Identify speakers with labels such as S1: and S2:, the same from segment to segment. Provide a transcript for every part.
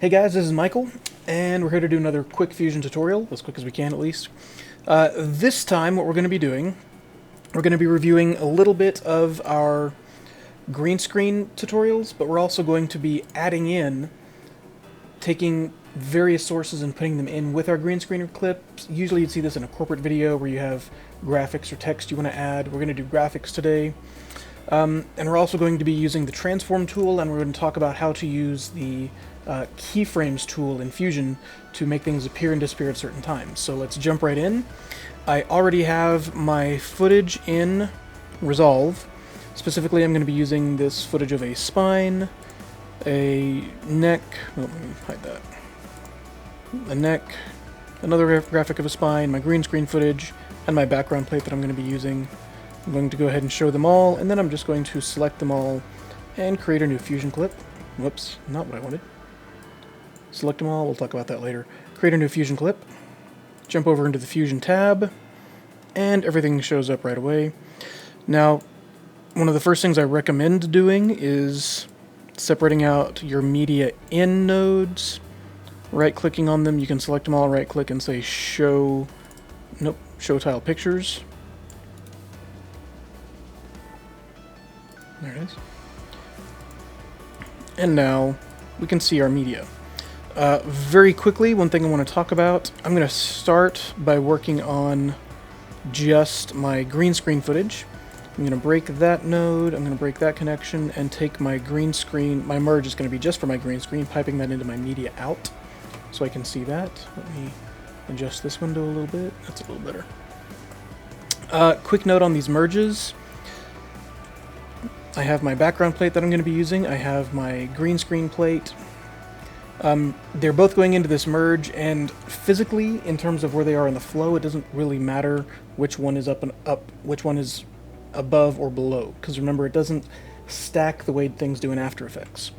S1: Hey guys, this is Michael, and we're here to do another quick Fusion tutorial, as quick as we can at least. This time what we're going to be doing, we're going to be reviewing a little bit of our green screen tutorials, but we're also going to be adding in, taking various sources and putting them in with our green screen clips. Usually you'd see this in a corporate video where you have graphics or text you want to add. We're going to do graphics today. And we're also going to be using the transform tool, and we're going to talk about how to use the Keyframes tool in Fusion to make things appear and disappear at certain times. So let's jump right in. I already have my footage in Resolve. Specifically, I'm going to be using this footage of a spine, a neck, oh, let me hide that, a neck, another graphic of a spine, my green screen footage, and my background plate that I'm going to be using. I'm going to go ahead and show them all, and then I'm just going to select them all and create a new Fusion clip. Whoops, not what I wanted. Select them all, we'll talk about that later. Create a new Fusion clip, jump over into the Fusion tab, and everything shows up right away. Now, one of the first things I recommend doing is separating out your media in nodes, right-clicking on them. You can select them all, right-click and say show tile pictures. There it is. And now we can see our media. Very quickly, one thing I want to talk about, I'm going to start by working on just my green screen footage. I'm going to break that node, I'm going to break that connection, and take my green screen, my merge is going to be just for my green screen, piping that into my media out so I can see that. Let me adjust this window a little bit, that's a little better. Quick note on these merges. I have my background plate that I'm going to be using, I have my green screen plate. They're both going into this merge, and physically, in terms of where they are in the flow, it doesn't really matter which one is up and up, which one is above or below, because remember, it doesn't stack the way things do in After Effects.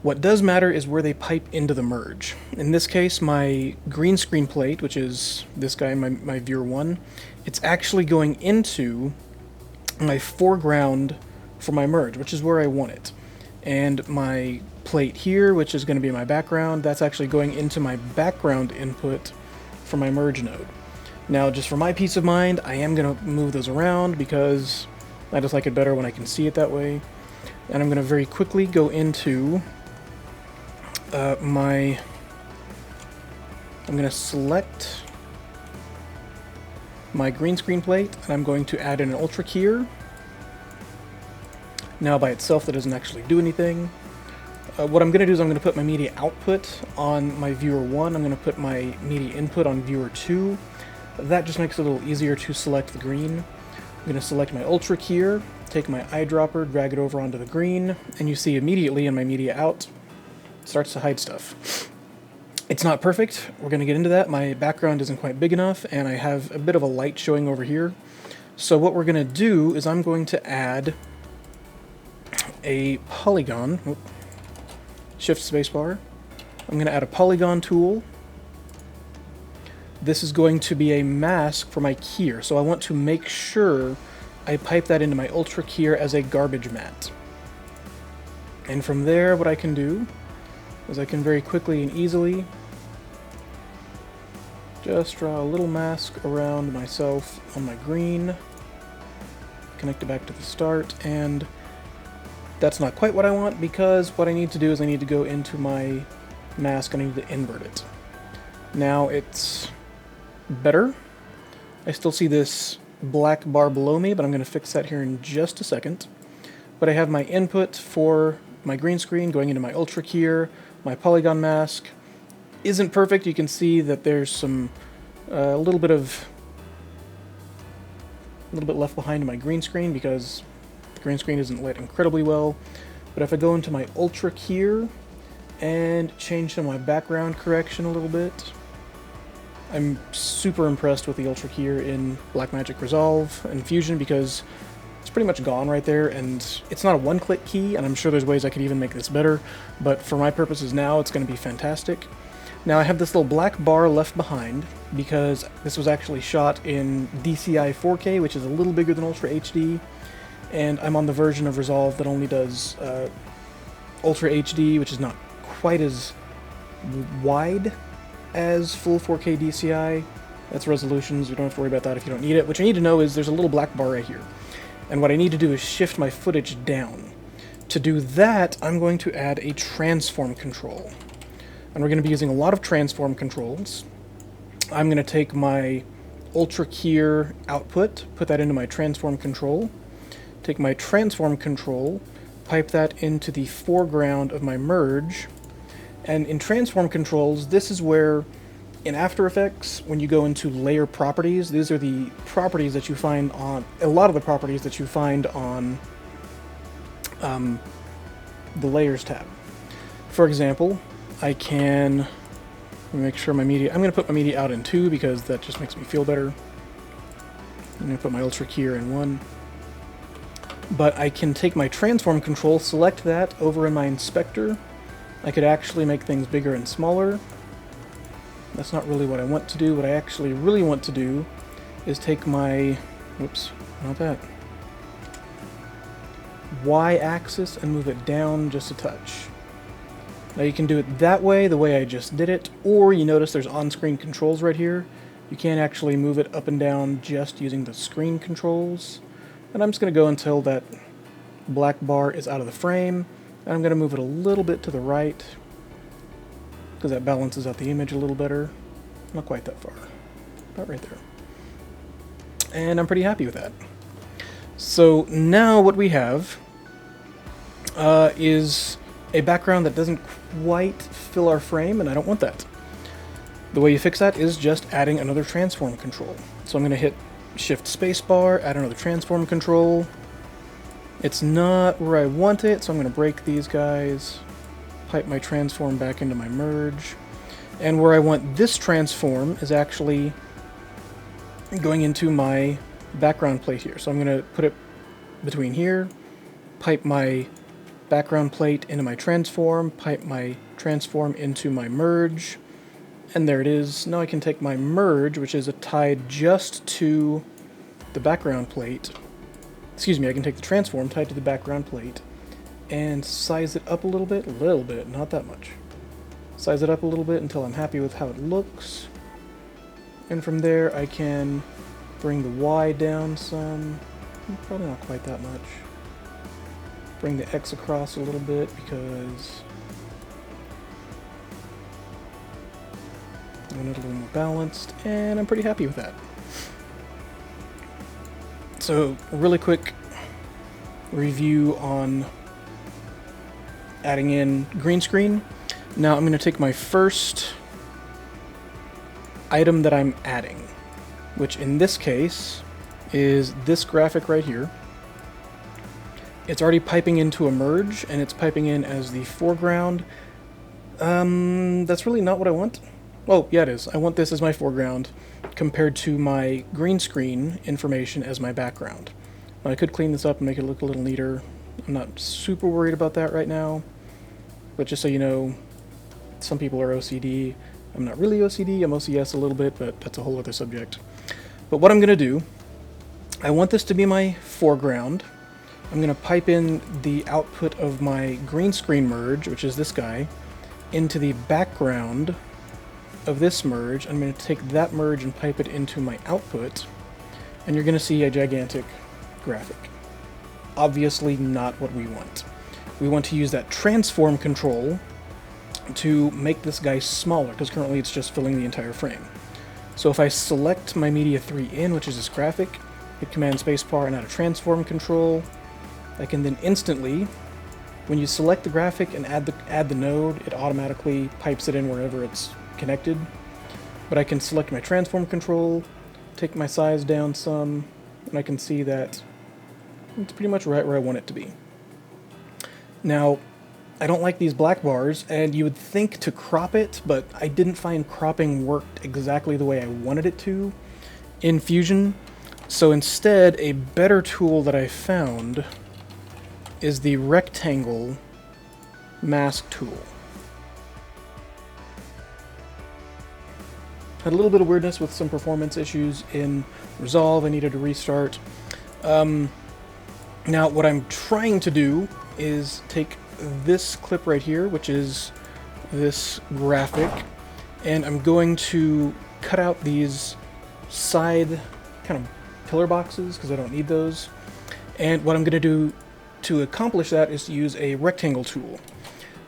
S1: What does matter is where they pipe into the merge. In this case, my green screen plate, which is this guy, my viewer 1, it's actually going into my foreground for my merge, which is where I want it. And my plate here, which is going to be my background, that's actually going into my background input for my merge node. Now, just for my peace of mind, I am going to move those around because I just like it better when I can see it that way. And I'm going to very quickly go into I'm going to select my green screen plate, and I'm going to add in an ultra keyer. Now, by itself, that doesn't actually do anything. What I'm going to do is I'm going to put my media output on my viewer 1. I'm going to put my media input on viewer 2. That just makes it a little easier to select the green. I'm going to select my ultra keyer, take my eyedropper, drag it over onto the green, and you see immediately in my media out, it starts to hide stuff. It's not perfect. We're going to get into that. My background isn't quite big enough, and I have a bit of a light showing over here. So what we're going to do is I'm going to add a polygon. Shift spacebar. I'm going to add a polygon tool. This is going to be a mask for my keyer, so I want to make sure I pipe that into my ultra keyer as a garbage matte. And from there, what I can do is I can very quickly and easily just draw a little mask around myself on my green, connect it back to the start, and that's not quite what I want, because what I need to do is I need to go into my mask and I need to invert it. Now it's better. I still see this black bar below me, but I'm going to fix that here in just a second. But I have my input for my green screen going into my ultra keyer. My polygon mask isn't perfect. You can see that there's some a little bit left behind in my green screen because the green screen isn't lit incredibly well. But if I go into my ultra keyer and change some of my background correction a little bit, I'm super impressed with the ultra keyer in Blackmagic Resolve and Fusion because it's pretty much gone right there, and it's not a one-click key, and I'm sure there's ways I could even make this better, but for my purposes now, it's going to be fantastic. Now I have this little black bar left behind because this was actually shot in DCI 4K, which is a little bigger than Ultra HD, and I'm on the version of Resolve that only does Ultra HD, which is not quite as wide as full 4K DCI. That's resolutions, you don't have to worry about that if you don't need it. What you need to know is there's a little black bar right here. And what I need to do is shift my footage down. To do that, I'm going to add a transform control. And we're going to be using a lot of transform controls. I'm going to take my Ultra Keyer output, put that into my transform control, take my transform control, pipe that into the foreground of my merge, and in transform controls, this is where in After Effects, when you go into layer properties, these are the properties that you find on, a lot of the properties that you find on the Layers tab. For example, I can make sure my media, I'm going to put my media out in 2 because that just makes me feel better. I'm going to put my Ultra Keyer in 1. But I can take my transform control, select that over in my inspector. I could actually make things bigger and smaller. That's not really what I want to do. What I actually really want to do is take my, whoops, not that, Y-axis and move it down just a touch. Now you can do it that way, the way I just did it, or you notice there's on-screen controls right here. You can't actually move it up and down just using the screen controls. And I'm just going to go until that black bar is out of the frame, and I'm going to move it a little bit to the right, because that balances out the image a little better. Not quite that far, about right there. And I'm pretty happy with that. So now what we have is a background that doesn't quite fill our frame, and I don't want that. The way you fix that is just adding another transform control. So I'm going to hit Shift Spacebar, add another transform control. It's not where I want it, so I'm going to break these guys, pipe my transform back into my merge, and where I want this transform is actually going into my background plate here. So I'm going to put it between here, pipe my background plate into my transform, pipe my transform into my merge, and there it is. Now I can take my merge, which is tied just to the background plate. Excuse me, I can take the transform tied to the background plate and size it up a little bit, not that much. Size it up a little bit until I'm happy with how it looks. And from there I can bring the Y down some, probably not quite that much. Bring the X across a little bit because I want it a little more balanced, and I'm pretty happy with that. So, a really quick review on adding in green screen. Now I'm going to take my first item that I'm adding, which in this case is this graphic right here. It's already piping into a merge, and it's piping in as the foreground. That's really not what I want. Oh, yeah, it is. I want this as my foreground compared to my green screen information as my background. Now, I could clean this up and make it look a little neater. I'm not super worried about that right now, but just so you know, some people are OCD. I'm not really OCD, I'm OCS a little bit, but that's a whole other subject. But what I'm going to do, I want this to be my foreground. I'm going to pipe in the output of my green screen merge, which is this guy, into the background of this merge. I'm going to take that merge and pipe it into my output, and you're going to see a gigantic graphic. Obviously not what we want. We want to use that transform control to make this guy smaller, because currently it's just filling the entire frame. So if I select my Media 3 in, which is this graphic, hit Command Spacebar and add a transform control, I can then instantly, when you select the graphic and add the node, it automatically pipes it in wherever it's connected. But I can select my transform control, take my size down some, and I can see that it's pretty much right where I want it to be. Now, I don't like these black bars, and you would think to crop it, but I didn't find cropping worked exactly the way I wanted it to in Fusion. So instead, a better tool that I found is the rectangle mask tool. Had a little bit of weirdness with some performance issues in Resolve. I needed to restart. Now, what I'm trying to do is take this clip right here, which is this graphic, and I'm going to cut out these side kind of pillar boxes because I don't need those. And what I'm going to do to accomplish that is to use a rectangle tool.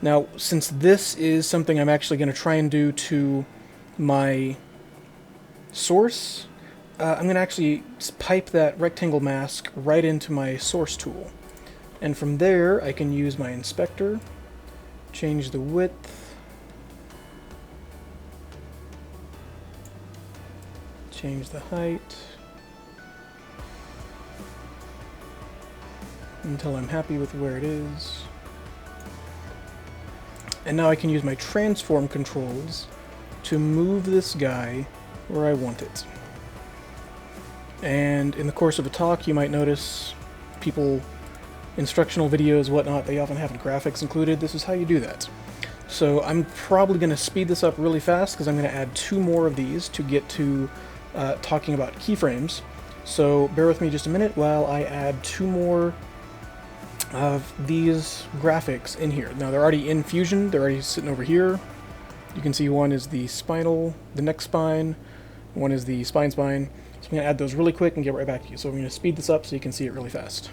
S1: Now, since this is something I'm actually going to try and do to my source, I'm going to actually pipe that rectangle mask right into my source tool. And from there, I can use my inspector, change the width, change the height, until I'm happy with where it is. And now I can use my transform controls to move this guy where I want it. And in the course of a talk, you might notice people, instructional videos, whatnot, they often have graphics included. This is how you do that. So I'm probably going to speed this up really fast because I'm going to add 2 more of these to get to talking about keyframes. So bear with me just a minute while I add 2 more of these graphics in here. Now they're already in Fusion, they're already sitting over here. You can see one is the neck spine, one is the spine. So I'm going to add those really quick and get right back to you. So I'm going to speed this up so you can see it really fast.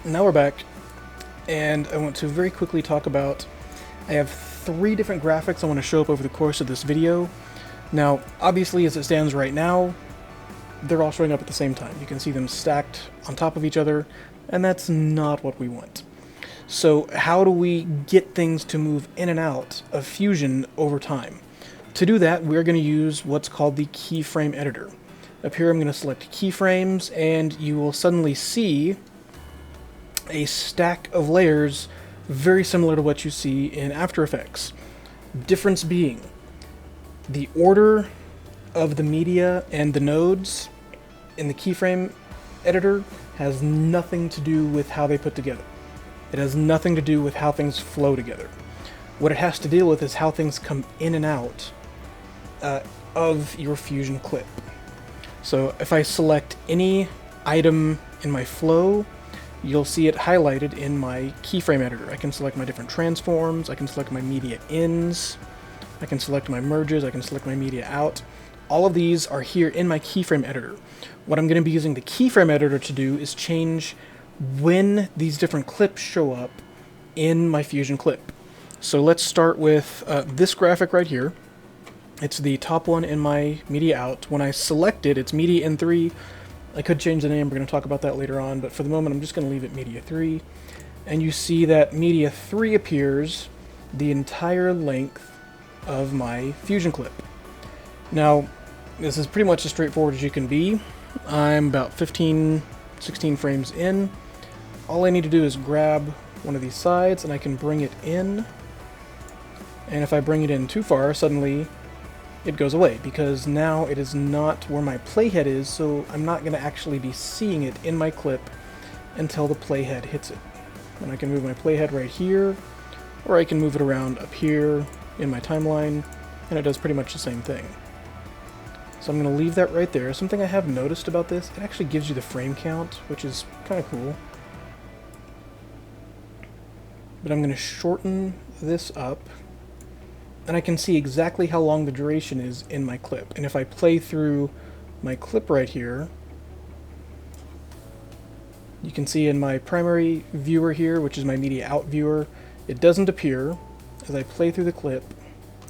S1: Now we're back, and I want to very quickly talk about, I have 3 different graphics I want to show up over the course of this video. Now, obviously, as it stands right now, they're all showing up at the same time. You can see them stacked on top of each other, and that's not what we want. So how do we get things to move in and out of Fusion over time? To do that, we're going to use what's called the Keyframe Editor. Up here I'm going to select Keyframes, and you will suddenly see a stack of layers very similar to what you see in After Effects. Difference being, the order of the media and the nodes in the Keyframe Editor has nothing to do with how they put together. It has nothing to do with how things flow together. What it has to deal with is how things come in and out of your Fusion clip. So if I select any item in my flow, you'll see it highlighted in my Keyframe Editor. I can select my different transforms, I can select my media ins, I can select my merges, I can select my media out. All of these are here in my Keyframe Editor. What I'm going to be using the Keyframe Editor to do is change when these different clips show up in my Fusion clip. So let's start with this graphic right here. It's the top one in my media out. When I select it, it's media in 3. I could change the name, we're going to talk about that later on, but for the moment I'm just going to leave it Media 3. And you see that Media 3 appears the entire length of my Fusion clip. Now, this is pretty much as straightforward as you can be. I'm about 15, 16 frames in. All I need to do is grab one of these sides and I can bring it in. And if I bring it in too far, suddenly it goes away, because now it is not where my playhead is, so I'm not going to actually be seeing it in my clip until the playhead hits it. And I can move my playhead right here, or I can move it around up here in my timeline, and it does pretty much the same thing. So I'm going to leave that right there. Something I have noticed about this, it actually gives you the frame count, which is kind of cool. But I'm going to shorten this up, and I can see exactly how long the duration is in my clip. And if I play through my clip right here, you can see in my primary viewer here, which is my media out viewer, it doesn't appear. As I play through the clip,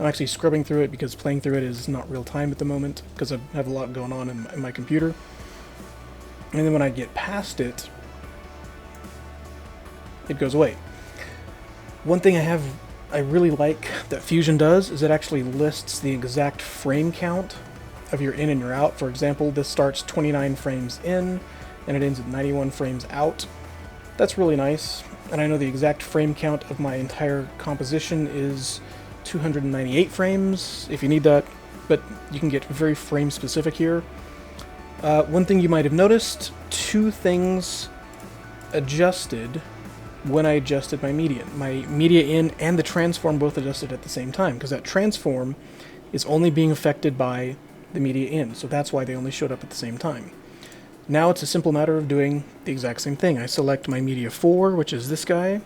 S1: I'm actually scrubbing through it because playing through it is not real time at the moment because I have a lot going on in my computer. And then when I get past it, it goes away. One thing I have I really like that Fusion does is it actually lists the exact frame count of your in and your out. For example, this starts 29 frames in and it ends at 91 frames out. That's really nice, and I know the exact frame count of my entire composition is 298 frames, if you need that, but you can get very frame specific here. One thing you might have noticed, two things adjusted when I adjusted my media. My media in and the transform both adjusted at the same time, because that transform is only being affected by the media in, so that's why they only showed up at the same time. Now it's a simple matter of doing the exact same thing. I select my media 4, which is this guy.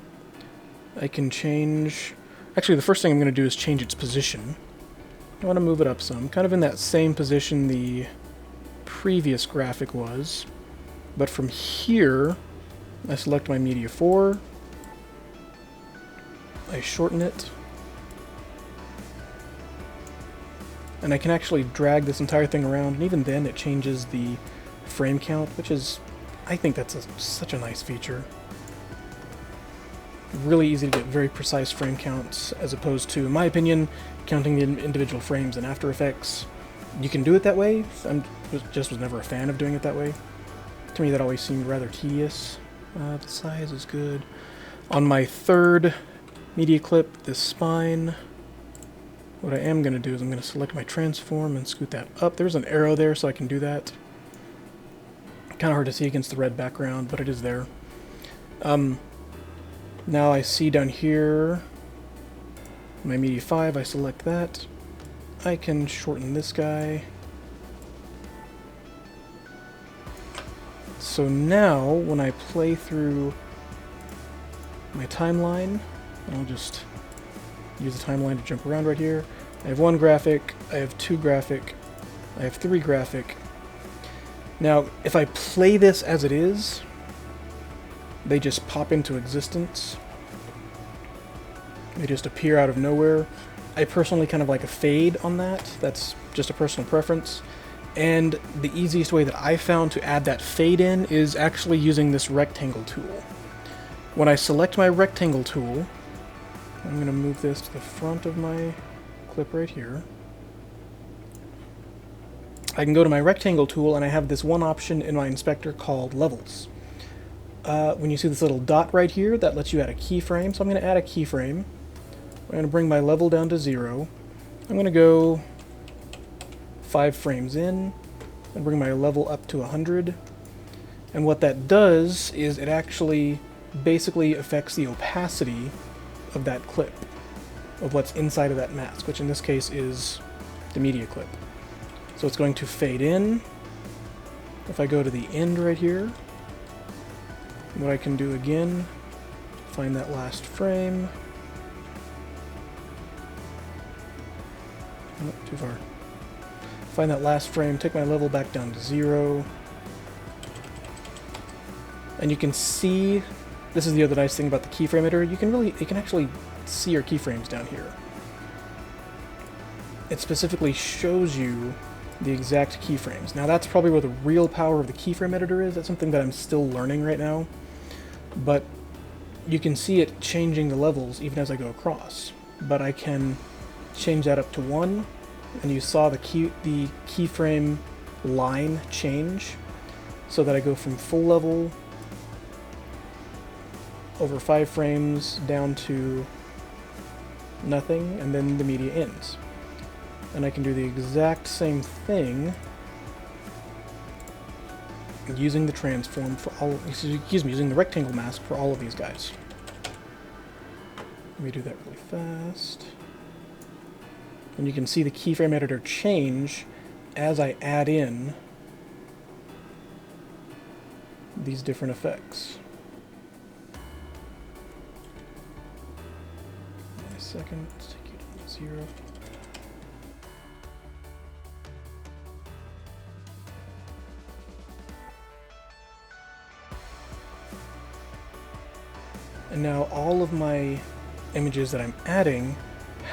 S1: I can change... Actually, the first thing I'm going to do is change its position. I want to move it up some, kind of in that same position the previous graphic was. But from here, I select my media 4. I shorten it. And I can actually drag this entire thing around, and even then it changes the frame count, which is, I think that's such a nice feature. Really easy to get very precise frame counts, as opposed to, in my opinion, counting the individual frames in After Effects. You can do it that way. I just was never a fan of doing it that way. To me, that always seemed rather tedious. The size is good. On my third media clip, this spine, what I am going to do is I'm going to select my transform and scoot that up. There's an arrow there, so I can do that. Kind of hard to see against the red background, but it is there. Now I see down here my media 5, I select that. I can shorten this guy. So now, when I play through my timeline, I'll just use the timeline to jump around right here. I have 1 graphic, I have 2 graphic, I have 3 graphic. Now, if I play this as it is, they just pop into existence. They just appear out of nowhere. I personally kind of like a fade on that. That's just a personal preference. And the easiest way that I found to add that fade in is actually using this rectangle tool. When I select my rectangle tool, I'm going to move this to the front of my clip right here. I can go to my rectangle tool and I have this one option in my inspector called levels. When you see this little dot right here, that lets you add a keyframe. So I'm going to add a keyframe. I'm going to bring my level down to 0. I'm going to go 5 frames in and bring my level up to 100. And what that does is it actually basically affects the opacity of that clip, of what's inside of that mask, which in this case is the media clip. So it's going to fade in. If I go to the end right here, what I can do again, find that last frame. Oh, too far. Find that last frame, take my level back down to 0. And you can see, this is the other nice thing about the Keyframe Editor, you can actually see your keyframes down here. It specifically shows you the exact keyframes. Now that's probably where the real power of the Keyframe Editor is. That's something that I'm still learning right now. But you can see it changing the levels even as I go across. But I can change that up to 1, and you saw the keyframe line change, so that I go from full level over 5 frames down to nothing, and then the media ends. And I can do the exact same thing using the transform for all, excuse me, using the rectangle mask for all of these guys. Let me do that really fast. And you can see the Keyframe Editor change as I add in these different effects. Wait a second, let's take you to 0. And now all of my images that I'm adding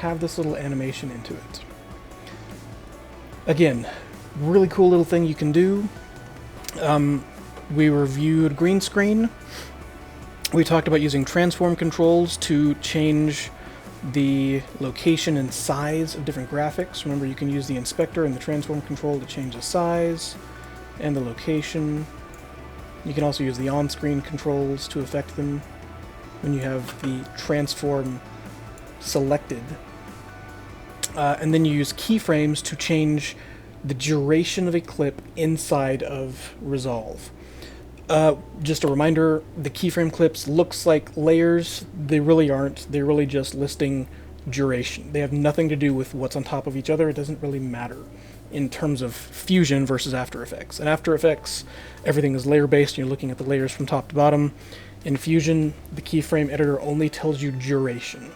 S1: have this little animation into it. Again, really cool little thing you can do. We reviewed green screen. We talked about using transform controls to change the location and size of different graphics. Remember, you can use the inspector and the transform control to change the size and the location. You can also use the on-screen controls to affect them when you have the transform selected. And then you use keyframes to change the duration of a clip inside of Resolve. Just a reminder, the keyframe clips looks like layers. They really aren't. They're really just listing duration. They have nothing to do with what's on top of each other. It doesn't really matter in terms of Fusion versus After Effects. In After Effects, everything is layer-based. You're looking at the layers from top to bottom. In Fusion, the Keyframe Editor only tells you duration.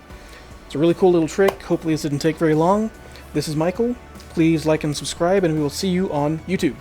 S1: It's a really cool little trick. Hopefully this didn't take very long. This is Michael. Please like and subscribe, and we will see you on YouTube.